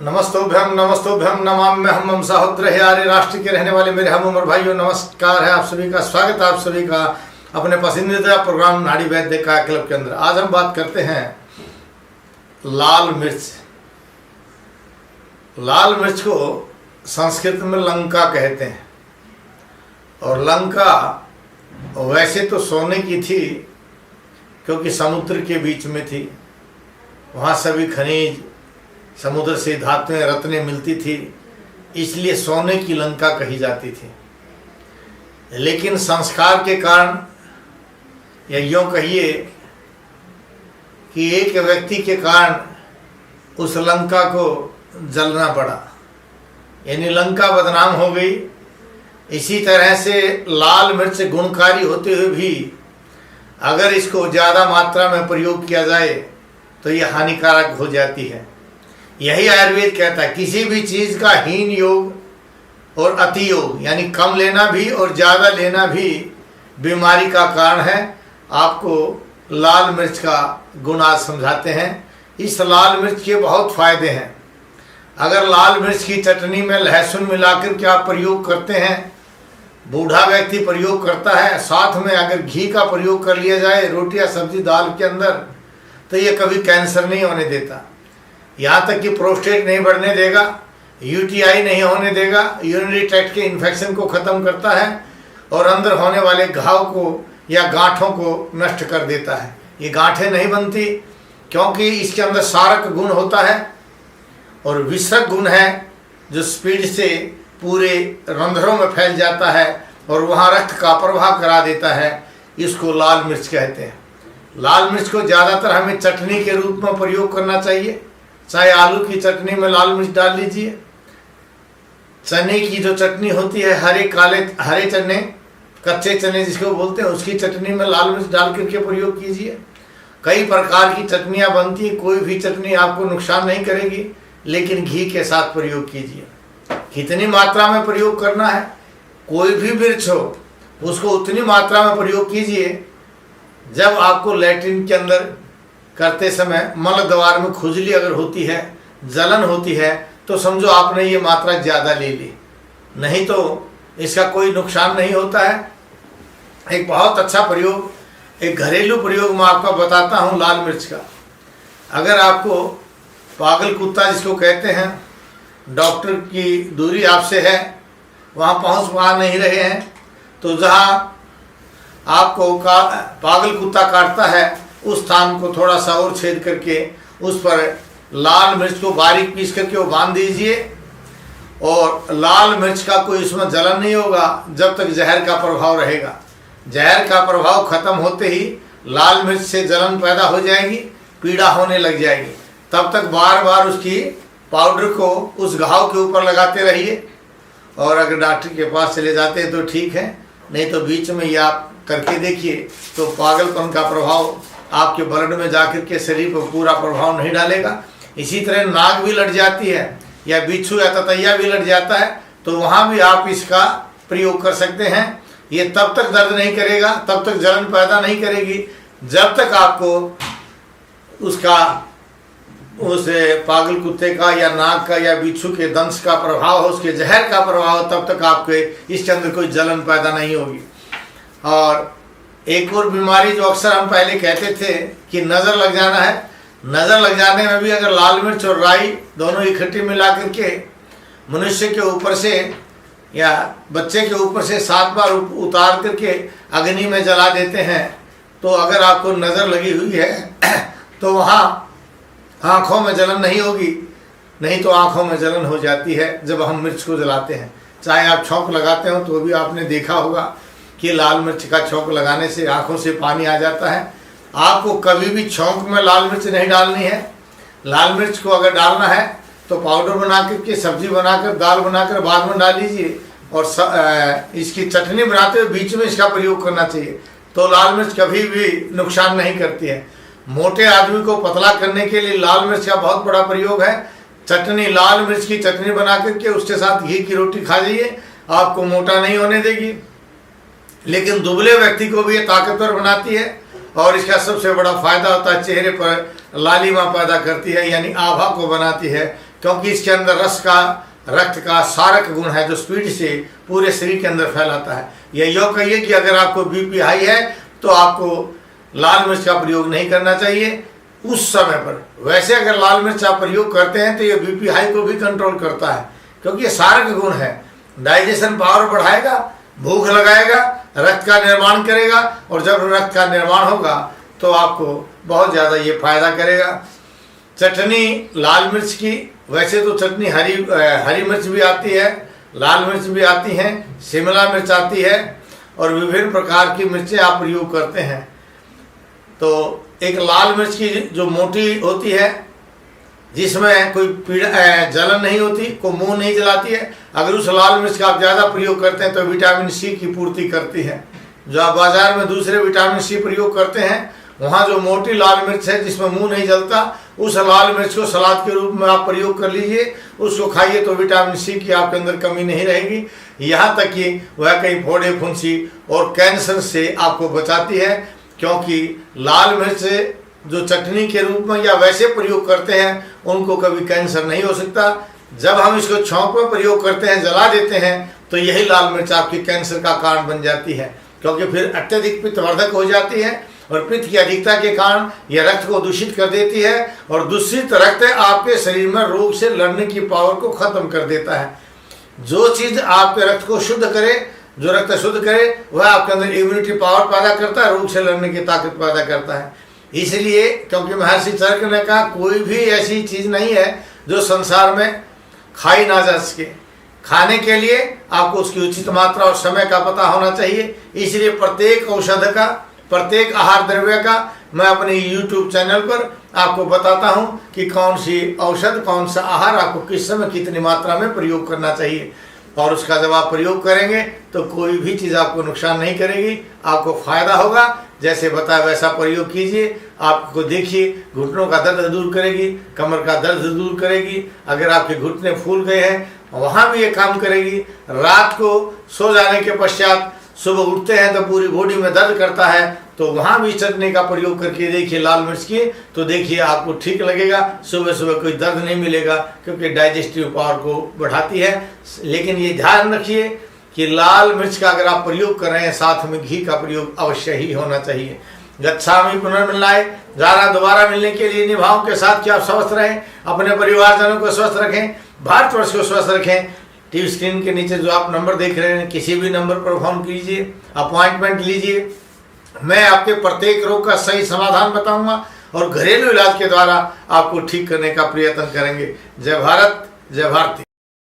नमस्तोभ्यम नमाम्यहं मम सहोदर आर्य राष्ट्र के रहने वाले मेरे हम उम्र भाइयों, नमस्कार है आप सभी का। स्वागत है आप सभी का अपने पसंदीदा प्रोग्राम नाड़ी वैद्य का क्लब के अंदर। आज हम बात करते हैं लाल मिर्च। लाल मिर्च को संस्कृत में लंका कहते हैं, और लंका वैसे तो सोने की थी क्योंकि समुद्र के बीच में थी, वहाँ सभी खनिज, समुद्र से धातुएं रत्नें मिलती थी, इसलिए सोने की लंका कही जाती थी। लेकिन संस्कार के कारण, या यूँ कहिए कि एक व्यक्ति के कारण उस लंका को जलना पड़ा, यानी लंका बदनाम हो गई। इसी तरह से लाल मिर्च गुणकारी होते हुए भी अगर इसको ज़्यादा मात्रा में प्रयोग किया जाए तो ये हानिकारक हो जाती है। यही आयुर्वेद कहता है, किसी भी चीज़ का हीन योग और अति योग, यानी कम लेना भी और ज़्यादा लेना भी बीमारी का कारण है। आपको लाल मिर्च का गुण आज समझाते हैं। इस लाल मिर्च के बहुत फायदे हैं। अगर लाल मिर्च की चटनी में लहसुन मिलाकर के आप प्रयोग करते हैं, बूढ़ा व्यक्ति प्रयोग करता है, साथ में अगर घी का प्रयोग कर लिया जाए रोटी या सब्जी दाल के अंदर, तो ये कभी कैंसर नहीं होने देता। यहाँ तक कि प्रोस्टेट नहीं बढ़ने देगा, यूटीआई नहीं होने देगा, यूरिनरी ट्रैक्ट के इन्फेक्शन को ख़त्म करता है और अंदर होने वाले घाव को या गांठों को नष्ट कर देता है। ये गांठें नहीं बनती क्योंकि इसके अंदर सारक गुण होता है और विसरक गुण है जो स्पीड से पूरे रंध्रों में फैल जाता है और वहाँ रक्त का प्रवाह करा देता है। इसको लाल मिर्च कहते हैं। लाल मिर्च को ज़्यादातर हमें चटनी के रूप में प्रयोग करना चाहिए। चाहे आलू की चटनी में लाल मिर्च डाल लीजिए, चने की जो चटनी होती है, हरे चने, कच्चे चने जिसको बोलते हैं, उसकी चटनी में लाल मिर्च डाल करके प्रयोग कीजिए। कई प्रकार की चटनियाँ बनती हैं, कोई भी चटनी आपको नुकसान नहीं करेगी, लेकिन घी के साथ प्रयोग कीजिए। कितनी मात्रा में प्रयोग करना है, कोई भी मिर्च हो उसको उतनी मात्रा में प्रयोग कीजिए। जब आपको लैट्रिन के अंदर करते समय मल द्वार में खुजली अगर होती है, जलन होती है, तो समझो आपने ये मात्रा ज़्यादा ले ली, नहीं तो इसका कोई नुकसान नहीं होता है। एक बहुत अच्छा प्रयोग, एक घरेलू प्रयोग मैं आपको बताता हूँ लाल मिर्च का। अगर आपको पागल कुत्ता जिसको कहते हैं, डॉक्टर की दूरी आपसे है, वहाँ पहुँच पा नहीं रहे हैं, तो जहाँ आपको पागल कुत्ता काटता है उस स्थान को थोड़ा सा और छेद करके उस पर लाल मिर्च को बारीक पीस करके वो बांध दीजिए। और लाल मिर्च का कोई उसमें जलन नहीं होगा जब तक जहर का प्रभाव रहेगा। जहर का प्रभाव खत्म होते ही लाल मिर्च से जलन पैदा हो जाएगी, पीड़ा होने लग जाएगी। तब तक बार बार उसकी पाउडर को उस घाव के ऊपर लगाते रहिए। और अगर डॉक्टर के पास चले जाते हैं तो ठीक है, नहीं तो बीच में ये आप करके देखिए, तो पागलपन का प्रभाव आपके ब्लड में जाकर के शरीर पर पूरा प्रभाव नहीं डालेगा। इसी तरह नाक भी लड़ जाती है या बिच्छू या ततैया भी लड़ जाता है, तो वहाँ भी आप इसका प्रयोग कर सकते हैं। ये तब तक दर्द नहीं करेगा, तब तक जलन पैदा नहीं करेगी, जब तक आपको उस पागल कुत्ते का या नाक का या बिच्छू के दंश का प्रभाव हो, उसके जहर का प्रभाव हो, तब तक आपके इसके अंदर कोई जलन पैदा नहीं होगी। और एक और बीमारी जो अक्सर हम पहले कहते थे कि नज़र लग जाना है, नज़र लग जाने में भी अगर लाल मिर्च और राई दोनों इकट्ठी मिला करके मनुष्य के ऊपर से या बच्चे के ऊपर से 7 बार उतार करके अग्नि में जला देते हैं, तो अगर आपको नज़र लगी हुई है तो वहाँ आँखों में जलन नहीं होगी, नहीं तो आँखों में जलन हो जाती है जब हम मिर्च को जलाते हैं। चाहे आप छौंक लगाते हो तो भी आपने देखा होगा कि लाल मिर्च का छौंक लगाने से आंखों से पानी आ जाता है। आपको कभी भी छौंक में लाल मिर्च नहीं डालनी है। लाल मिर्च को अगर डालना है तो पाउडर बना करके, सब्जी बनाकर, दाल बनाकर बाद में डाल लीजिए, और इसकी चटनी बनाते हुए बीच में इसका प्रयोग करना चाहिए। तो लाल मिर्च कभी भी नुकसान नहीं करती है। मोटे आदमी को पतला करने के लिए लाल मिर्च का बहुत बड़ा प्रयोग है। चटनी, लाल मिर्च की चटनी बना करके उसके साथ घी की रोटी खा जाइए, आपको मोटा नहीं होने देगी, लेकिन दुबले व्यक्ति को भी ये ताकतवर बनाती है। और इसका सबसे बड़ा फायदा होता है, चेहरे पर लालिमा पैदा करती है, यानी आभा को बनाती है। क्योंकि इसके अंदर रक्त का सारक गुण है जो स्पीड से पूरे शरीर के अंदर फैलाता है। यह योग कहिए कि अगर आपको बीपी हाई है तो आपको लाल मिर्च का प्रयोग नहीं करना चाहिए उस समय पर। वैसे अगर लाल मिर्च आप प्रयोग करते हैं तो ये बीपी हाई को भी कंट्रोल करता है, क्योंकि ये सारक गुण है, डाइजेशन पावर बढ़ाएगा, भूख लगाएगा, रक्त का निर्माण करेगा, और जब रक्त का निर्माण होगा तो आपको बहुत ज़्यादा ये फायदा करेगा। चटनी लाल मिर्च की, वैसे तो चटनी हरी मिर्च भी आती है, लाल मिर्च भी आती हैं, शिमला मिर्च आती है, और विभिन्न प्रकार की मिर्चें आप प्रयोग करते हैं। तो एक लाल मिर्च की जो मोटी होती है, जिसमें कोई पीड़ा जलन नहीं होती, को मुंह नहीं जलाती है, अगर उस लाल मिर्च का आप ज़्यादा प्रयोग करते हैं तो विटामिन सी की पूर्ति करती है। जो आप बाजार में दूसरे विटामिन सी प्रयोग करते हैं, वहाँ जो मोटी लाल मिर्च है जिसमें मुंह नहीं जलता, उस लाल मिर्च को सलाद के रूप में आप प्रयोग कर लीजिए, उसको खाइए तो विटामिन सी की आपके अंदर कमी नहीं रहेगी। यहाँ तक कि वह कहीं फोड़े फुंसी और कैंसर से आपको बचाती है, क्योंकि लाल मिर्च जो चटनी के रूप में या वैसे प्रयोग करते हैं उनको कभी कैंसर नहीं हो सकता। जब हम इसको छौंक में प्रयोग करते हैं, जला देते हैं, तो यही लाल मिर्च आपकी कैंसर का कारण बन जाती है, क्योंकि फिर अत्यधिक पित्तवर्धक हो जाती है, और पित्त की अधिकता के कारण यह रक्त को दूषित कर देती है, और दूषित रक्त आपके शरीर में रोग से लड़ने की पावर को खत्म कर देता है। जो चीज़ आपके रक्त को शुद्ध करे, जो रक्त शुद्ध करे, वह आपके अंदर इम्यूनिटी पावर पैदा करता है, रोग से लड़ने की ताकत पैदा करता है। इसलिए क्योंकि महर्षि चरक ने कहा कोई भी ऐसी चीज़ नहीं है जो संसार में खाई ना जा सके। खाने के लिए आपको उसकी उचित मात्रा और समय का पता होना चाहिए। इसलिए प्रत्येक औषध का, प्रत्येक आहार द्रव्य का मैं अपने YouTube चैनल पर आपको बताता हूं कि कौन सी औषध, कौन सा आहार आपको किस समय कितनी मात्रा में प्रयोग करना चाहिए, और उसका जब आप प्रयोग करेंगे तो कोई भी चीज़ आपको नुकसान नहीं करेगी, आपको फायदा होगा। जैसे बताया वैसा प्रयोग कीजिए, आपको देखिए घुटनों का दर्द दूर करेगी, कमर का दर्द दूर करेगी। अगर आपके घुटने फूल गए हैं वहाँ भी ये काम करेगी। रात को सो जाने के पश्चात सुबह उठते हैं तो पूरी बॉडी में दर्द करता है, तो वहाँ भी चटनी का प्रयोग करके देखिए लाल मिर्च की, तो देखिए आपको ठीक लगेगा। सुबह सुबह कोई दर्द नहीं मिलेगा, क्योंकि डाइजेस्टिव पावर को बढ़ाती है। लेकिन ये ध्यान रखिए कि लाल मिर्च का अगर आप प्रयोग कर रहे हैं, साथ में घी का प्रयोग अवश्य ही होना चाहिए। गच्छामि पुनर्मिलनाय, जाना दोबारा मिलने के लिए निभाओं के साथ कि आप स्वस्थ रहें, अपने परिवारजनों को स्वस्थ रखें, भारतवर्ष को स्वस्थ रखें। टीवी स्क्रीन के नीचे जो आप नंबर देख रहे हैं, किसी भी नंबर पर फोन कीजिए, अपॉइंटमेंट लीजिए। मैं आपके प्रत्येक रोग का सही समाधान बताऊंगा और घरेलू इलाज के द्वारा आपको ठीक करने का प्रयत्न करेंगे। जय भारत, जय भारती।